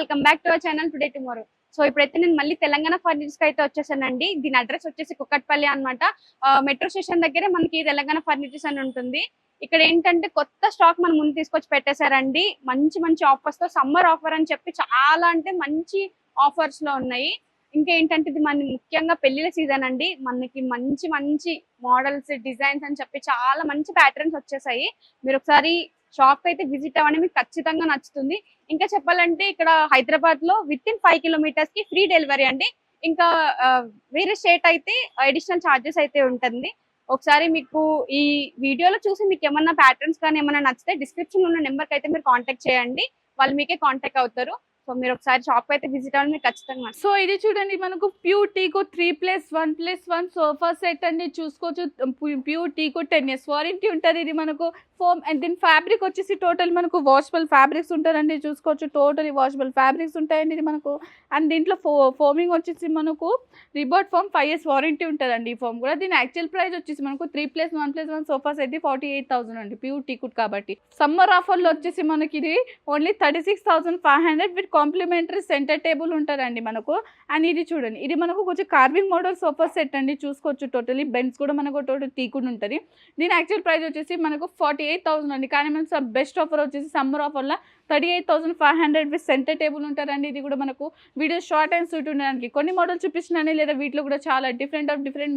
Welcome back to our channel today tomorrow. So ఇప్పుడైతే నేను మళ్ళీ తెలంగాణ ఫర్నిచర్స్ కి అయితే వచ్చేసానండి. దీని అడ్రస్ వచ్చేసి కుక్కట్పల్లి అన్నమాట. మెట్రో స్టేషన్ దగ్గరే మనకి తెలంగాణ ఫర్నిచర్స్ అని ఉంటుంది. ఇక్కడ ఏంటంటే కొత్త స్టాక్ మన ముందు తీసుకొచ్చి పెట్టేశారండి. మంచి మంచి ఆఫర్స్ తో, సమ్మర్ ఆఫర్ అని చెప్పి చాలా అంటే మంచి ఆఫర్స్ లో ఉన్నాయి. ఇంకా ఏంటంటే ఇది మన ముఖ్యంగా పెళ్లిల సీజన్ అండి. మనకి మంచి మంచి మోడల్స్, డిజైన్స్ అని చెప్పి చాలా మంచి ప్యాటర్న్స్ వచ్చేసాయి. మీరు ఒకసారి షాప్ అయితే విజిట్ అవ్వండి, మీకు ఖచ్చితంగా నచ్చుతుంది. ఇంకా చెప్పాలంటే ఇక్కడ హైదరాబాద్ లో విత్ ఇన్ 5 కిలోమీటర్స్ కి ఫ్రీ డెలివరీ అండి. ఇంకా వేరే స్టేట్ అయితే అడిషనల్ ఛార్జెస్ అయితే ఉంటుంది. ఒకసారి మీకు ఈ వీడియోలో చూసి మీకు ఏమన్నా ప్యాటర్న్స్ కానీ ఏమన్నా నచ్చితే డిస్క్రిప్షన్ ఉన్న నెంబర్కి అయితే మీరు కాంటాక్ట్ చేయండి, వాళ్ళు మీకే కాంటాక్ట్ అవుతారు. సో మీరు ఒకసారి షాప్ అయితే విజిట్ అవ్వండి, మీకు ఖచ్చితంగా. సో ఇది చూడండి, మనకు ప్యూర్ టీకు 3+1+1 సోఫా సెట్ అండి. చూసుకోవచ్చు, ప్యూర్ టీకు 10 years వారంటీ ఉంటుంది. ఇది మనకు ఫోమ్ అండ్ దీని ఫ్యాబ్రిక్ వచ్చేసి టోటల్ మనకు వాషబుల్ ఫ్యాబ్రిక్స్ ఉంటారండి. చూసుకోవచ్చు, టోటలీ వాషబుల్ ఫ్యాబ్రిక్స్ ఉంటాయండి ఇది మనకు. అండ్ దీంట్లో ఫోమింగ్ వచ్చేసి మనకు రిబోట్ ఫోమ్ 5 years వారంటీ ఉంటుందండి. ఈ ఫోమ్ కూడా. దీని యాక్చువల్ ప్రైస్ వచ్చేసి మనకు 3+1+1 సోఫా సెట్ 48,000 అండి, ప్యూర్ టీకుడ్ కాబట్టి. సమ్మర్ ఆఫర్లో వచ్చేసి మనకి ఇది only 36,500 with complimentary centre table ఉంటుందండి మనకు. అండ్ ఇది చూడండి, ఇది మనకు కొంచెం కార్వింగ్ మోడల్ సోఫా సెట్ అండి. చూసుకోవచ్చు, టోటలీ బెంచ్ కూడా మనకు టోటల్ టీకుడ్ ఉంటుంది. దీని యాక్చువల్ ప్రైస్ వచ్చేసి మనకు 48,000 అండి. కానీ మనకు బెస్ట్ ఆఫర్ వచ్చేసి సమ్మర్ ఆఫర్లో 38,500 విత్ సెంటర్ టేబుల్ ఉంటారండి. ఇది కూడా మనకు వీడియో షార్ట్ అండ్ స్వీట్ ఉండడానికి కొన్ని మోడల్స్ చూపిస్తున్నాను, లేదా వీటిలో కూడా చాలా డిఫరెంట్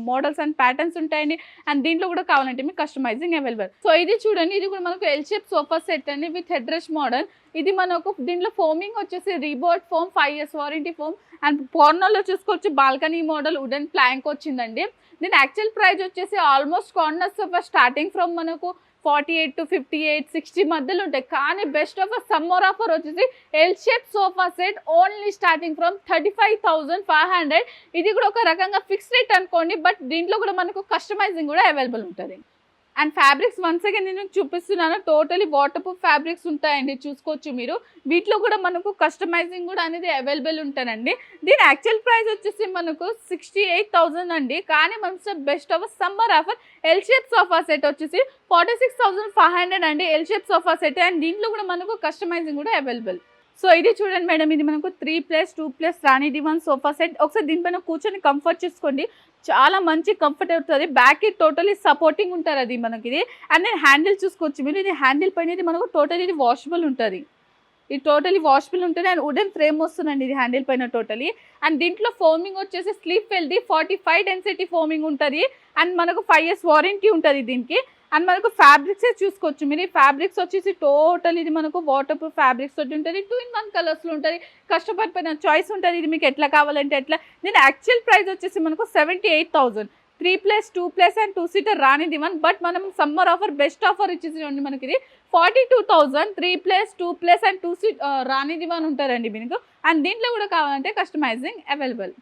మోడల్స్ అండ్ ప్యాటర్న్స్ ఉంటాయండి. అండ్ దీంట్లో కూడా కావాలంటే మీకు కస్టమైజింగ్ అవైలబుల్. సో ఇది చూడండి, ఇది కూడా మనకు ఎల్ షేప్ సోఫా సెట్ అండి విత్ హెడ్ రెస్ట్ మోడల్. ఇది మనకు దీంట్లో ఫోమింగ్ వచ్చేసి rebond foam 5 years warranty foam. And కార్నర్లో చూసుకోవచ్చు బాల్కనీ మోడల్ వుడెన్ ప్లాంక్ వచ్చిందండి. దీని యాక్చువల్ ప్రైస్ వచ్చేసి almost corner sofa starting from మనకు 48 to 58, 60 మధ్యలో ఉంటాయి. కానీ బెస్ట్ ఆఫర్ సమ్మర్ ఆఫర్ వచ్చేసి L shape sofa set only starting from 35,500. ఇది కూడా ఒక రకంగా ఫిక్స్ రేట్ అనుకోండి, బట్ దీంట్లో కూడా మనకు కస్టమైజింగ్ కూడా అవైలబుల్ ఉంటుంది. అండ్ ఫ్యాబ్రిక్స్ వన్స్ అగైన్ నేను చూపిస్తున్నాను, టోటలీ వాటర్ ప్రూఫ్ ఫ్యాబ్రిక్స్ ఉంటాయండి. చూసుకోవచ్చు మీరు, వీటిలో కూడా మనకు కస్టమైజింగ్ కూడా అనేది అవైలబుల్ ఉంటానండి. దీని యాక్చువల్ ప్రైస్ వచ్చేసి మనకు 68,000 అండి. కానీ మనకు best offer summer offer L shape sofa set వచ్చేసి 46,500 అండి, L shape sofa set. And దీంట్లో కూడా మనకు కస్టమైజింగ్ కూడా అవైలబుల్. సో ఇది చూడండి మేడం, ఇది మనకు 3+2+ రాణి డివాన్ సోఫా సెట్. ఒకసారి దీనిపైన కూర్చొని కంఫర్ట్ చేసుకోండి, చాలా మంచి కంఫర్ట్ అవుతుంది. బ్యాక్ కి టోటలీ సపోర్టింగ్ ఉంటారు అది మనకి ఇది. అండ్ నేను హ్యాండిల్ చూసుకోవచ్చు మీరు, ఇది హ్యాండిల్ పైన ఇది మనకు టోటలీ ఇది వాషబుల్ ఉంటుంది. ఇది టోటలీ వాషబుల్ ఉంటుంది. అండ్ వుడెన్ ఫ్రేమ్ వస్తుందండి ఇది హ్యాండిల్ పైన టోటలీ. అండ్ దీంట్లో ఫోమింగ్ వచ్చేసి స్లీప్ వెల్ది 45 డెన్సిటీ ఫోమింగ్ ఉంటుంది. అండ్ మనకు 5 years వారంటీ ఉంటుంది దీనికి. అండ్ మనకు ఫ్యాబ్రిక్స్ చూసుకోవచ్చు మీరు, ఈ ఫ్యాబ్రిక్స్ వచ్చేసి టోటల్ ఇది మనకు వాటర్ ప్రూఫ్ ఫ్యాబ్రిక్స్ తోటి ఉంటుంది. 2-in-1 కలర్స్లో ఉంటుంది. కస్టమర్ పైన చాయిస్ ఉంటుంది, ఇది మీకు ఎట్లా కావాలంటే ఎట్లా. దీని యాక్చువల్ ప్రైస్ వచ్చేసి మనకు 78,000, 3+2+ అండ్ 2 seater రాని దివన్. బట్ మనం సమ్మర్ ఆఫర్ బెస్ట్ ఆఫర్ ఇచ్చేసి మనకి ఇది 42,000, 3+2+ అండ్ 2 seater రాని దివన్ ఉంటారండి మీకు. అండ్ దీంట్లో కూడా కావాలంటే కస్టమైజింగ్ అవైలబుల్.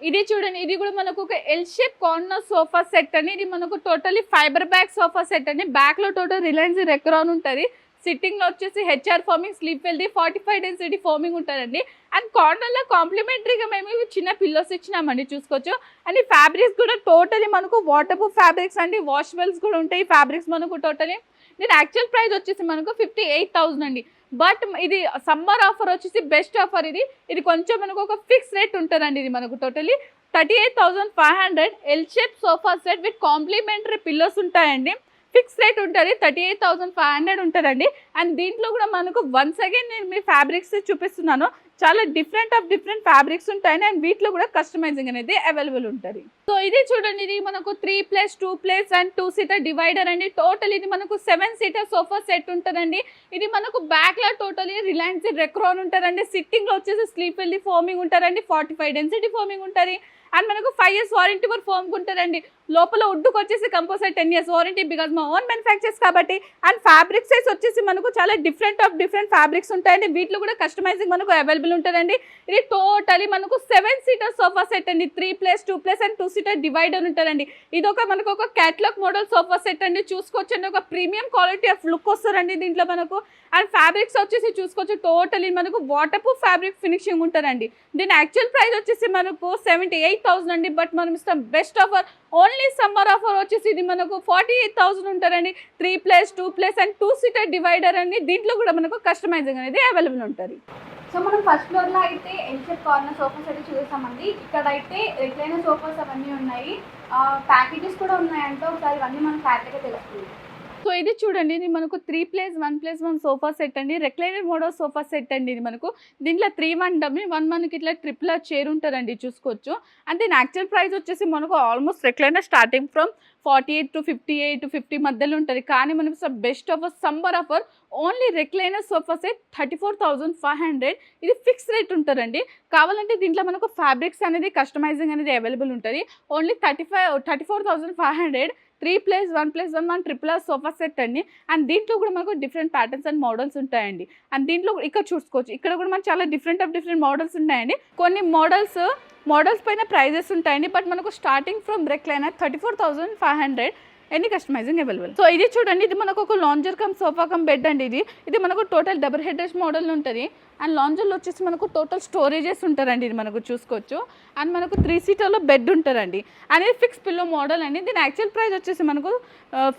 ఇది చూడండి, ఇది కూడా మనకు ఒక L shape corner sofa set అండి. ఇది మనకు totally fiber back sofa set అండి. బ్యాక్ లో టోటల్ రిలయన్స్ రెక్రాన్ ఉంటుంది. సిట్టింగ్ లో వచ్చేసి హెచ్ఆర్ ఫోమింగ్, స్లీప్ వెల్ది 45 డెన్సిటీ ఫోమింగ్ ఉంటుందండి. అండ్ కార్నర్ లో కాంప్లిమెంటరీగా మేము చిన్న పిల్లోస్ ఇచ్చినామండి, చూసుకోవచ్చు. అండ్ ఈ ఫ్యాబ్రిక్స్ కూడా టోటలీ మనకు వాటర్ ప్రూఫ్ ఫ్యాబ్రిక్స్ అండి, వాషబుల్స్ కూడా ఉంటాయి ఫ్యాబ్రిక్స్ మనకు టోటలీ. దీని యాక్చువల్ ప్రైస్ వచ్చేసి మనకు 58,000 అండి. బట్ ఇది సమ్మర్ ఆఫర్ వచ్చేసి బెస్ట్ ఆఫర్ ఇది. ఇది కొంచెం మనకు ఒక ఫిక్స్ రేట్ ఉంటుందండి. ఇది మనకు totally 38,500 L shape sofa set with complimentary pillows ఉంటాయండి. ఫిక్స్ రేట్ ఉంటుంది, 38,500 ఉంటుందండి. అండ్ దీంట్లో కూడా మనకు వన్స్ అగైన్ నేను మీ ఫ్యాబ్రిక్స్ చూపిస్తున్నాను, చాలా డిఫరెంట్ ఫ్యాబ్రిక్స్ ఉంటాయి. అండ్ వీటిలో కూడా కస్టమైజింగ్ అనేది అవైలబుల్ ఉంటుంది. సో ఇది చూడండి, ఇది మనకు 3+2+ అండ్ 2 seater డివైడర్ అండి. టోటల్ ఇది మనకు 7 seater సోఫా సెట్ ఉంటుందండి. ఇది మనకు బ్యాక్ లో టోటలీ రిలయన్స్ రెక్రాన్ ఉంటారండి. సిట్టింగ్ లో వచ్చేసి స్లీప్ వెల్ది ఫోమింగ్ ఉంటారండి, 45 డెన్సిటీ ఫోమింగ్ ఉంటుంది. అండ్ మనకు 5 years వారంటీ ఫర్ ఫోమ్ ఉంటుందండి. లోపల వుడ్కి వచ్చేసి కంపల్సరీ 10 years వారంటీ, బికాజ్ మా ఓన్ మ్యానుఫ్యాక్చర్స్ కాబట్టి. అండ్ ఫ్యాబ్రిక్ సైజ్ వచ్చేసి మనకు చాలా డిఫరెంట్ ఫ్యాబ్రిక్స్ ఉంటాయండి. వీటిలో కూడా కస్టమైజింగ్ మనకు అవైలబుల్ ఉంటుందండి. ఇది టోటలీ మనకు 7 seater సోఫా సెట్ అండి, 3+2+ అండ్ 2 seater డివైడర్ ఉంటుందండి. ఇది ఒక మనకు ఒక క్యాటలాగ్ మోడల్ సోఫా సెట్ అండి. చూసుకోవచ్చండి, ఒక ప్రీమియం క్వాలిటీ ఆఫ్ లుక్ వస్తుందండి దీంట్లో మనకు. అండ్ ఫ్యాబ్రిక్స్ వచ్చేసి చూసుకోవచ్చు, టోటలీ మనకు వాటర్ ప్రూఫ్ ఫ్యాబ్రిక్ ఫినిషింగ్ ఉంటుందండి. దీని యాక్చువల్ ప్రైస్ వచ్చేసి మనకు 78,000 58,000 అండి. బట్ మనం ఇస్తాం best offer, only summer offer వచ్చేసి ఇది మనకు 48,000 ఉంటారండి. 3+, 2+ అండ్ 2 సీటర్ డివైడర్ అండి. దీంట్లో కూడా మనకు కస్టమైజింగ్ అనేది అవైలబుల్ ఉంటుంది. సో మనం ఫస్ట్ ఫ్లోర్లో అయితే ఎల్షేప్ కార్నర్ సోఫాస్ అయితే చూసామండి. ఇక్కడ అయితే రిక్లైనర్ సోఫాస్ అవన్నీ ఉన్నాయి, ప్యాకేజెస్ కూడా ఉన్నాయంటే ఒకసారి ఇవన్నీ మనం క్లారిటీగా తెలుస్తుంది. సో ఇది చూడండి, ఇది మనకు 3+1+1 సోఫా సెట్ అండి. రెక్లైనర్ మోడల్ సోఫా సెట్ అండి. ఇది మనకు దీంట్లో 3-1 డమ్మి 1 మనకి ఇట్లా ట్రిపుల్ చైర్ ఉంటుందండి, చూసుకోవచ్చు. అండ్ దీని యాక్చువల్ ప్రైస్ వచ్చేసి మనకు almost recliner starting from 48 to 58 to 50 మధ్యలో ఉంటుంది. కానీ మనకు best offer summer offer only recliner sofa set 34,500. ఇది ఫిక్స్ రేట్ ఉంటుందండి. కావాలంటే దీంట్లో మనకు ఫ్యాబ్రిక్స్ అనేది కస్టమైజింగ్ అనేది అవైలబుల్ ఉంటుంది. ఓన్లీ 34,500 3+1+1 ట్రిపుల్ సోఫా సెట్ అండి. అండ్ దీంట్లో కూడా మనకు డిఫరెంట్ ప్యాటర్న్స్ అండ్ మోడల్స్ ఉంటాయండి. అండ్ దీంట్లో ఇక్కడ చూసుకోవచ్చు, ఇక్కడ కూడా మనకు చాలా డిఫరెంట్ మోడల్స్ ఉన్నాయండి. కొన్ని మోడల్స్ పైన ప్రైజెస్ ఉంటాయండి. బట్ మనకు starting from recliner 34,500 any customising available. So ఇది చూడండి, ఇది మనకు ఒక lounger come sofa cum bed అండి. ఇది మనకు total double head rest model ఉంటుంది. అండ్ లాంజర్లో వచ్చేసి మనకు టోటల్ స్టోరేజెస్ ఉంటారండి. ఇది మనకు చూసుకోవచ్చు. అండ్ మనకు 3 సీటర్లో బెడ్ ఉంటుందండి. అనేది ఫిక్స్ పిల్లో మోడల్ అండి. దీని యాక్చువల్ ప్రైస్ వచ్చేసి మనకు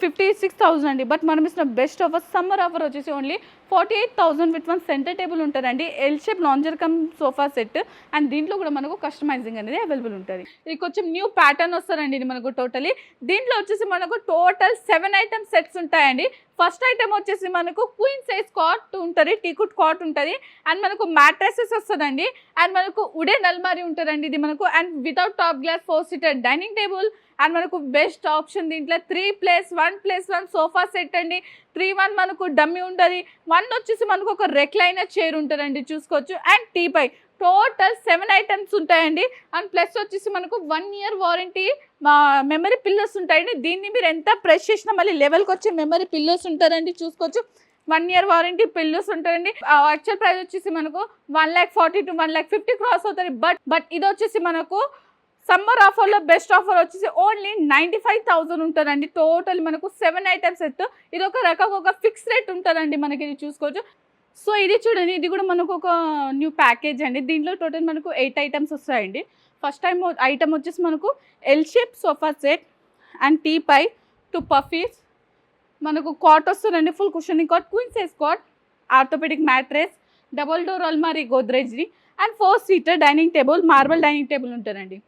56,000 అండి. బట్ మనం ఇచ్చిన బెస్ట్ ఆఫర్ సమ్మర్ ఆఫర్ వచ్చేసి ఓన్లీ 48,000 విత్ 1 సెంటర్ టేబుల్ ఉంటుందండి. L shape lounger come sofa set. And దీంట్లో కూడా మనకు కస్టమైజింగ్ అనేది అవైలబుల్ ఉంటుంది. ఇది కొంచెం న్యూ ప్యాటర్న్ వస్తారండి. ఇది మనకు టోటలీ దీంట్లో వచ్చేసి మనకు టోటల్ 7 ఐటమ్ సెట్స్ ఉంటాయండి. ఫస్ట్ ఐటమ్ వచ్చేసి మనకు క్వీన్ సైజ్ కాట్ ఉంటుంది, టీకుడ్ కాట్ ఉంటుంది. అండ్ మనకు మ్యాట్రెసెస్ వస్తుందండి. అండ్ మనకు వుడెన్ అల్మారీ ఉంటుందండి ఇది మనకు. And without top glass 4 seater dining table. And మనకు బెస్ట్ ఆప్షన్ దీంట్లో 3+1+1 సోఫా సెట్ అండి. 3-1 మనకు డమ్మీ ఉంటుంది. 1 వచ్చేసి మనకు ఒక రెక్లైనర్ చైర్ ఉంటుందండి, చూసుకోవచ్చు. అండ్ టీపై టోటల్ 7 ఐటమ్స్ ఉంటాయండి. అండ్ ప్లస్ వచ్చేసి మనకు 1 year వారంటీ మెమరీ పిల్లోస్ ఉంటాయండి. దీన్ని మీరు ఎంత ప్రెస్ చేసినా మళ్ళీ లెవెల్కి వచ్చి మెమరీ పిల్లోస్ ఉంటారండి, చూసుకోవచ్చు. 1 year వారంటీ పిల్లోస్ ఉంటాయండి. యాక్చువల్ ప్రైస్ వచ్చేసి మనకు 1,40,000 to 1,50,000 క్రాస్ అవుతుంది. బట్ ఇది వచ్చేసి మనకు సమ్మర్ ఆఫర్లో బెస్ట్ ఆఫర్ వచ్చేసి ఓన్లీ 95,000 ఉంటుందండి. టోటల్ మనకు 7 ఐటమ్స్ సెట్. ఇది ఒక రకంగా ఒక ఫిక్స్ రేట్ ఉంటుందండి మనకి, ఇది చూసుకోవచ్చు. సో ఇది చూడండి, ఇది కూడా మనకు ఒక న్యూ ప్యాకేజ్ అండి. దీంట్లో టోటల్ మనకు 8 ఐటమ్స్ వస్తాయండి. ఫస్ట్ ఐటమ్ వచ్చేసి మనకు L shape sofa set and teapoy 2 puffies. మనకు కాట్ వస్తుందండి, full cushioning cot, queen size cot, orthopedic mattress, double door అల్మారీ గోద్రేజ్ది. And 4 seater dining table, marble dining table ఉంటుందండి.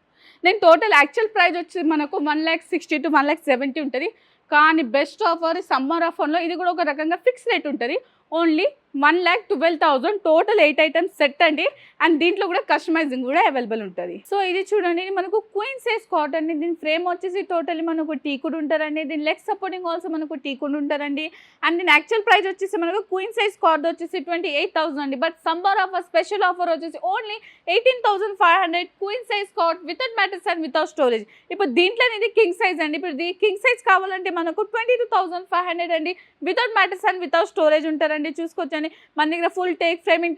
నేను టోటల్ యాక్చువల్ ప్రైస్ వచ్చి మనకు 1,60,000 to 1,70,000 ఉంటుంది. కానీ బెస్ట్ ఆఫర్ సమ్మర్ ఆఫర్లో ఇది కూడా ఒక రకంగా ఫిక్స్ రేట్ ఉంటుంది. ఓన్లీ 1,12,000 టోటల్ 8 ఐటమ్స్ సెట్ అండి. అండ్ దీంట్లో కూడా కస్టమైజింగ్ కూడా అవైలబుల్ ఉంటుంది. సో ఇది చూడండి, ఇది మనకు క్వీన్ సైజ్ కాట్ అండి. దీని ఫ్రేమ్ వచ్చేసి టోటల్లీ మనకు టీకుడ్ ఉంటారండి. దీని లెగ్ సపోర్టింగ్ ఆల్సో మనకు టీకుడ్ ఉంటారండి. అండ్ దీని యాక్చువల్ ప్రైస్ వచ్చేసి మనకు క్వీన్ సైజ్ కాట్ వచ్చేసి 28,000 అండి. But summer offer special offer వచ్చేసి only 18,500 queen size cot without mattress and without storage. ఇప్పుడు దీంట్లో అనేది కింగ్ సైజ్ అండి. ఇప్పుడు ఇది కింగ్ సైజ్ కావాలంటే మనకు 22,500 అండి. Without mattress and without storage ఉంటారండి, చూసుకోవచ్చండి. మన దగ్గర full take framing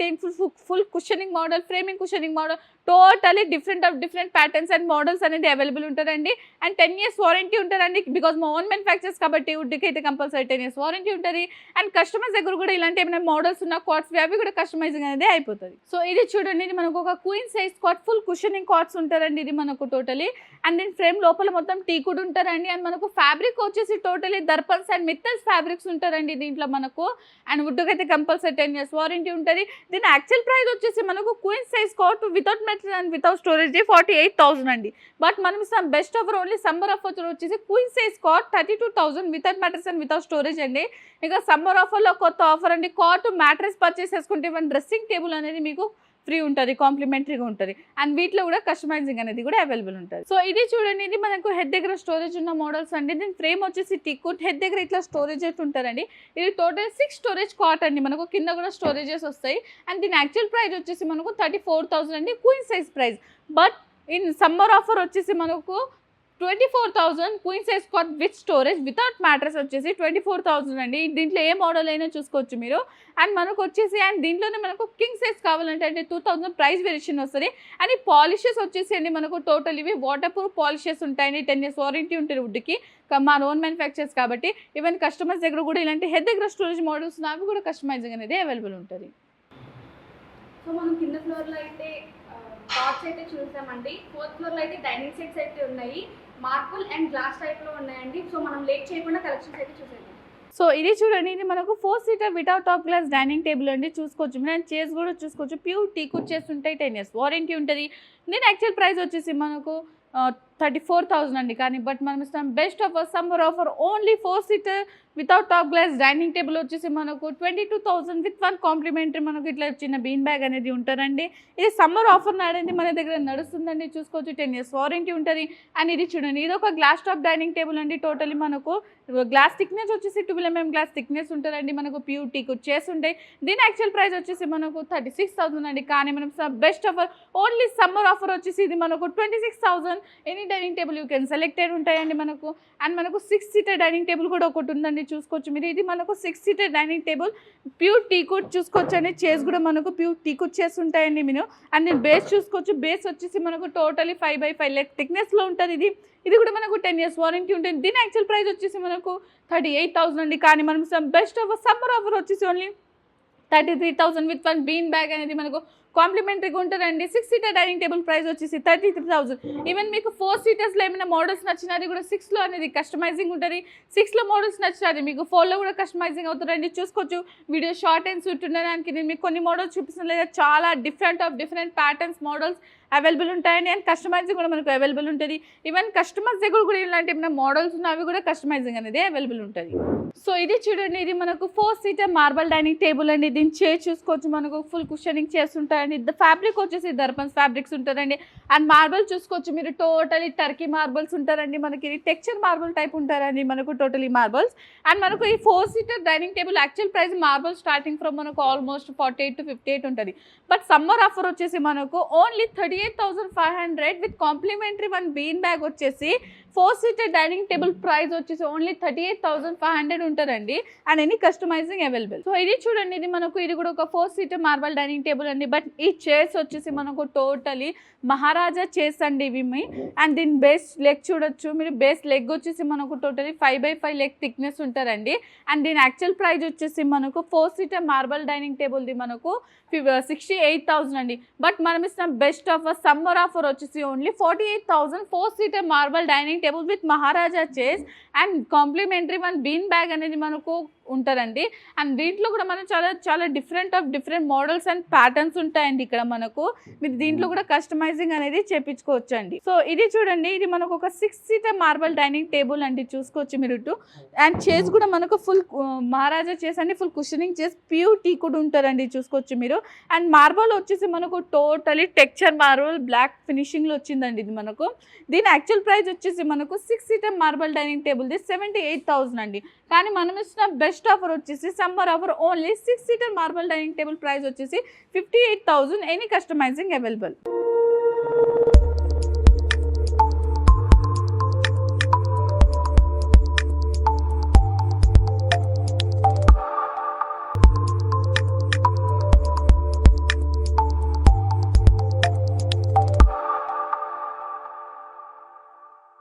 full cushioning model, framing cushioning model, totally different patterns and models అనేది అవైలబుల్ ఉంటుందండి. అండ్ 10 years వారంటీ ఉంటుందండి. బికాజ్ మా ఓన్ మ్యానుఫ్యాక్చర్స్ కాబట్టి వుడ్కి అయితే కంపల్సరీ 10 years వారంటీ ఉంటుంది. అండ్ కస్టమర్స్ దగ్గర కూడా ఇలాంటి ఏమైనా మోడల్స్ ఉన్న కాట్స్ అవి కూడా కస్టమైజింగ్ అనేది అయిపోతుంది. సో ఇది చూడండి, ఇది మనకు ఒక queen size cot, full cushioning cots ఉంటారండి. ఇది మనకు టోటలీ. అండ్ దీని ఫ్రేమ్ లోపల మొత్తం టీకుడ్ ఉంటారండి. అండ్ మనకు ఫ్యాబ్రిక్ వచ్చేసి టోటలీ దర్పన్స్ అండ్ మిత్తల్స్ ఫ్యాబ్రిక్స్ ఉంటారండి దీంట్లో మనకు. అండ్ వుడ్కి అయితే కంపల్సరీ 10 years వారంటీ ఉంటుంది. దీని యాక్చువల్ ప్రైస్ వచ్చేసి మనకు queen size cot without material and without storage 48,000 అండి. బట్ మనం ఇస్తాం best offer only summer offer వచ్చేసి queen size cot 32,000 without mattress and without storage అండి. ఇక సమ్మర్ ఆఫర్లో కొత్త ఆఫర్ అండి. కాట్ మ్యాట్రెస్ పర్చేస్ చేసుకుంటే వన్ డ్రెస్సింగ్ టేబుల్ అనేది మీకు ఫ్రీ ఉంటుంది, కాంప్లిమెంటరీగా ఉంటుంది. అండ్ వీటిలో కూడా కస్టమైజింగ్ అనేది కూడా అవైలబుల్ ఉంటుంది. సో ఇది చూడండి, ఇది మనకు హెడ్ దగ్గర స్టోరేజ్ ఉన్న మోడల్స్ అండి. దీని ఫ్రేమ్ వచ్చేసి టిక్కుట్, హెడ్ దగ్గర ఇట్లా స్టోరేజ్ అయితే ఉంటారండి. ఇది టోటల్ 6 స్టోరేజ్ కాట్ అండి. మనకు కింద కూడా స్టోరేజెస్ వస్తాయి. అండ్ దీని యాక్చువల్ ప్రైస్ వచ్చేసి మనకు 34,000 అండి, queen size price. But in summer offer వచ్చేసి మనకు 24,000 queen size cot with storage without mattress వచ్చేసి 24,000 అండి. దీంట్లో ఏ మోడల్ అయినా చూసుకోవచ్చు మీరు. అండ్ మనకు వచ్చేసి అండ్ దీంట్లోనే మనకు కింగ్ సైజ్ కావాలంటే అంటే 2,000 ప్రైస్ వేరియేషన్ వస్తుంది. అండ్ ఈ పాలిషెస్ వచ్చేసి అండి మనకు టోటల్ ఇవి వాటర్ ప్రూఫ్ పాలిషెస్ ఉంటాయండి. 10 years వారంటీ ఉంటుంది వుడ్కి, మా ఓన్ మ్యానుఫ్యాక్చర్స్ కాబట్టి. ఈవెన్ కస్టమర్స్ దగ్గర కూడా ఇలాంటి హెడ్ దగ్గర స్టోరేజ్ మోడల్స్ అవి కూడా కస్టమైజింగ్ అనేది అవైలబుల్ ఉంటుంది. సో మనం కింద ఫ్లోర్లో అయితే కాట్స్ అయితే చూసామండి. 4th ఫ్లోర్ లో అయితే డైనింగ్ సెట్స్ అయితే ఉన్నాయి. మార్బుల్ అండ్ గ్లాస్ టైప్ లో ఉన్నాయండి. సో మనం లేట్ చేయకుండా కలెక్షన్స్ అయితే చూసేద్దాం. సో ఇది చూడండి, ఇది మనకు 4 seater without top glass dining table అండి. చూసుకోవచ్చు మీరు, చైర్స్ కూడా చూసుకోవచ్చు. ప్యూర్ టీకుడ్ చైర్స్ ఉంటాయి, 10 years వారంటీ ఉంటుంది. దీని యాక్చువల్ ప్రైస్ వచ్చేసి మనకు 34,000 అండి. కానీ బట్ మనం ఇస్తాం best offer, summer offer, only 4 seater without top glass dining table వచ్చేసి మనకు 22,000 విత్ 1 కాంప్లిమెంటరీ మనకు ఇట్లా చిన్న బీన్ బ్యాగ్ అనేది ఉంటుందండి. ఇది సమ్మర్ ఆఫర్ నాడండి మన దగ్గర నడుస్తుందండి. చూసుకోవచ్చు, 10 years వారంటీ ఉంటుంది. అండ్ ఇది చూడండి, ఇది ఒక గ్లాస్ టాప్ డైనింగ్ టేబుల్ అండి. టోటలీ మనకు గ్లాస్ థిక్నెస్ వచ్చేసి 12 mm గ్లాస్ థిక్నెస్ ఉంటుందండి. మనకు ప్యూర్ టీకుడ్ చైర్స్ ఉంటాయి. దీని యాక్చువల్ ప్రైస్ వచ్చేసి మనకు 36,000 అండి. కానీ మనం best offer, only summer offer వచ్చేసి ఇది మనకు 26,000. Any dining table you can selected ఉంటాయండి మనకు. అండ్ మనకు 6 సీటర్ డైనింగ్ టేబుల్ కూడా ఒకటి ఉందండి. చూసుకోవచ్చు మీరు, ఇది మనకు 6 సీటర్ డైనింగ్ టేబుల్ ప్యూర్ టీకుడ్. చూసుకోవచ్చు అండి, చైర్స్ కూడా మనకు ప్యూర్ టీకుడ్ చైర్స్ ఉంటాయండి మీరు. అండ్ నేను బేస్ చూసుకోవచ్చు, బేస్ వచ్చేసి మనకు టోటలీ 5x5 లెగ్ థిక్నెస్లో ఉంటుంది. ఇది కూడా మనకు 10 years వారంటీ ఉంటుంది. దీని యాక్చువల్ ప్రైస్ వచ్చేసి మనకు 38,000 అండి. కానీ మనం బెస్ట్ ఆఫర్, సమ్మర్ ఆఫర్ వచ్చేసి ఓన్లీ 33,000 విత్ 1 బీన్ బ్యాగ్ అనేది మనకు కాంప్లిమెంటరీగా ఉంటుందండి. 6 సీటర్ డైనింగ్ టేబుల్ ప్రైస్ వచ్చేసి 33,000. ఈవెన్ మీకు 4 సీటర్స్లో ఏమైనా మోడల్స్ నచ్చినది కూడా 6లో అనేది కస్టమైజింగ్ ఉంటుంది. 6లో మోడల్స్ నచ్చినది మీకు 4లో కూడా కస్టమైజింగ్ అవుతుందండి. చూసుకోవచ్చు, వీడియో షార్ట్ అండ్ స్వీట్ ఉండడానికి నేను మీకు కొన్ని మోడల్స్ చూపిస్తాను. లేదా చాలా డిఫరెంట్ ప్యాటర్న్స్ మోడల్స్ అవైలబుల్ ఉంటాయండి. అండ్ కస్టమైజింగ్ కూడా మనకు అవైలబుల్ ఉంటుంది. ఈవెన్ కస్టమర్స్ దగ్గర కూడా ఇలాంటి ఏమైనా మోడల్స్ ఉన్న అవి కూడా కస్టమైజింగ్ అనేది అవైలబుల్ ఉంటుంది. సో ఇది చూడండి, ఇది మనకు 4 సీటర్ మార్బల్ డైనింగ్ టేబుల్ అండి. దీని చైర్ చూసుకోవచ్చు, మనకు ఫుల్ కుషనింగ్ చైర్స్ ఉంటాయండి. ఫ్యాబ్రిక్ వచ్చేసి దర్పన్స్ ఫ్యాబ్రిక్స్ ఉంటుందండి. అండ్ మార్బల్ చూసుకోవచ్చు మీరు, టోటలీ టర్కీ మార్బల్స్ ఉంటారండి. మనకి ఇది టెక్స్చర్ మార్బల్ టైప్ ఉంటారండి మనకు టోటలీ మార్బల్స్. అండ్ మనకు ఈ 4 seater dining table actual price marble starting from మనకు ఆల్మోస్ట్ 48 to 58 ఉంటుంది. బట్ సమ్మర్ ఆఫర్ వచ్చేసి మనకు only 38,500 with complimentary 1 bean bag వచ్చేసి 4 సీటర్ డైనింగ్ టేబుల్ ప్రైస్ వచ్చేసి ఓన్లీ 38,500 ఉంటుందండి. And any customising available. So ఇది చూడండి, ఇది మనకు, ఇది కూడా ఒక 4 సీటర్ మార్బల్ డైనింగ్ టేబుల్ అండి. బట్ ఈ చైర్స్ వచ్చేసి మనకు టోటలీ మహారాజా చైర్స్ అండి ఇవి. అండ్ దీని బేస్ లెగ్ చూడొచ్చు మీరు, బేస్ లెగ్ వచ్చేసి మనకు టోటలీ 5x5 లెగ్ థిక్నెస్ ఉంటారండి. అండ్ దీని యాక్చువల్ ప్రైస్ వచ్చేసి మనకు 4 సీటర్ మార్బల్ డైనింగ్ టేబుల్ది మనకు 68,000 అండి. బట్ మనం ఇస్తున్న బెస్ట్ ఆఫర్, సమ్మర్ ఆఫర్ వచ్చేసి only 48,000 4 seater marble dining table with Maharaja chairs and complimentary 1 bean bag అనేది మనకు ఉంటుందండి. అండ్ దీంట్లో కూడా మనం చాలా డిఫరెంట్ మోడల్స్ అండ్ ప్యాటర్న్స్ ఉంటాయండి ఇక్కడ మనకు. మీరు దీంట్లో కూడా కస్టమైజింగ్ అనేది చేపించుకోవచ్చు అండి. సో ఇది చూడండి, ఇది మనకు ఒక 6 సీటర్ మార్బల్ డైనింగ్ టేబుల్ అండి. చూసుకోవచ్చు మీరు ఇటు. అండ్ చైర్స్ కూడా మనకు ఫుల్ మహారాజా చైర్స్ అండి, ఫుల్ కుషనింగ్ చైర్స్, ప్యూర్ టీకుడ్ ఉంటారండి. చూసుకోవచ్చు మీరు. అండ్ మార్బల్ వచ్చేసి మనకు టోటలీ టెక్స్చర్ మార్బల్ బ్లాక్ ఫినిషింగ్లో వచ్చిందండి ఇది మనకు. దీని యాక్చువల్ ప్రైస్ వచ్చేసి మనకు 6 సీటర్ మార్బల్ డైనింగ్ టేబుల్ది 78,000 అండి. కానీ మనం ఇస్తున్న బెస్ట్ ఆఫర్ వచ్చేసి summer offer, only 6 seater marble dining table price వచ్చేసి 58,000. Any customising available.